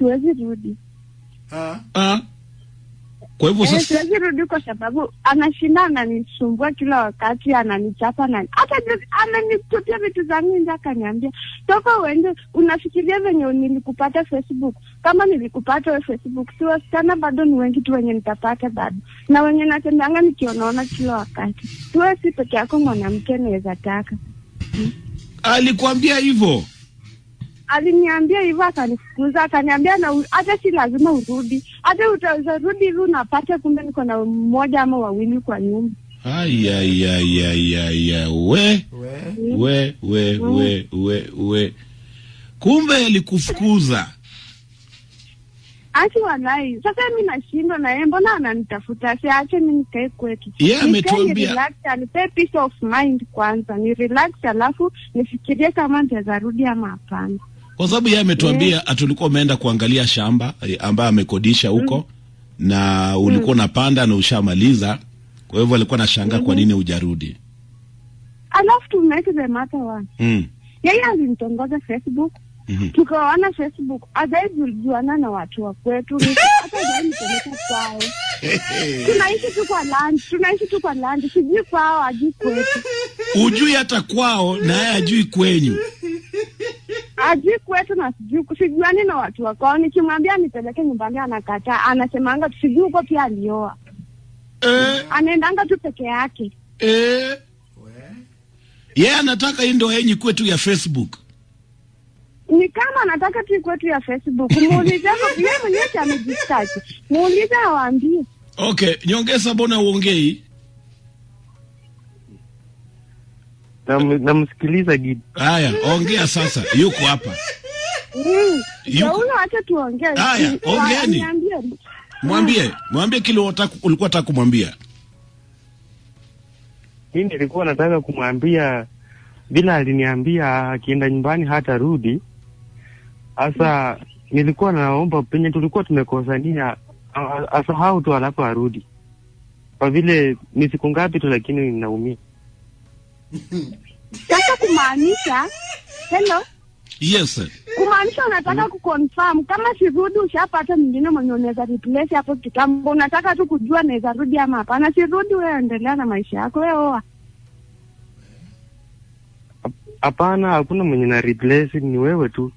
siwezi rudi. Kwa hivyo sasa siwezi rudi kwa sababu anashinda ananisumbua kila wakati, ananichapa na hata ananitupia vitu zangu nje, akaniambia toka uende, unafikiria venye nilikupata Facebook. Kama nilikupata wewe Facebook, si wasichana bado ni wengi tu wenye nitapata bado, na wenye natendanga nikionaona kila wakati. Tuwe si peke yako mwanamke naweza taka. Alikwambia hivyo? Aliniambia hivyo, akanifukuza, akaniambia na hata si lazima urudi. Hata utaweza rudi hivi unapata kumbe niko na mmoja ama wawili kwa nyumba. We. Kumbe alikufukuza. Ati walai. Sasa mimi nashindwa na yeye, mbona ananitafuta? Siache mimi nikae kwetu. Yeye ametuambia relax, anipe peace of mind kwanza. Ni relax alafu nifikirie kama nitaweza rudi ama hapana. Kwa sababu yeye ametuambia atulikuwa umeenda kuangalia shamba ambaye amekodisha huko na ulikuwa unapanda na ushamaliza. Kwa hivyo alikuwa anashangaa kwa nini hujarudi. Alafu to make the matter worse. Yeye alinitongoza Facebook. Tukaona Facebook, juana na watu wa kwetu. Hata jai nipeleka kwao. Tunaishi tu kwa land. Sijui kwao, hajui kwetu. Ujui hata kwao na yeye hajui kwenyu. Hajui kwetu na sijuani na watu wa kwao. Nikimwambia nipeleke nyumbani anakataa. Anasemanga sijui uko pia alioa. Anaendanga tu peke yake. Yeye anataka hii ndio yenye kwetu ya Facebook. Ni kama anataka tu kwetu ya Facebook. Muulize hapo, yeye mwenyewe amejistaki. Muulize awaambie. Okay, Nyongesa, mbona uongei? Namsikiliza Gidi. Haya, ongea sasa. Yuko hapa. Huyo acha tuongee. Haya, ongeeni. Mwambie kile ulikuwa unataka kumwambia. Mimi nilikuwa nataka kumwambia bila aliniambia akienda nyumbani hata rudi. Sasa nilikuwa naomba penye tulikuwa tumekosania asahau tu alafu arudi. Kwa vile ni siku ngapi tu lakini ninaumia. Sasa kumaanisha hello? Yes sir. Kumaanisha unataka kuconfirm kama sirudi ushapata mwingine mwenye unaweza replace hapo kitambo, unataka tu kujua naweza rudi ama hapana. Sirudi, wewe endelea na maisha yako, wewe oa. Hapana, hakuna mwenye na replace, ni wewe tu.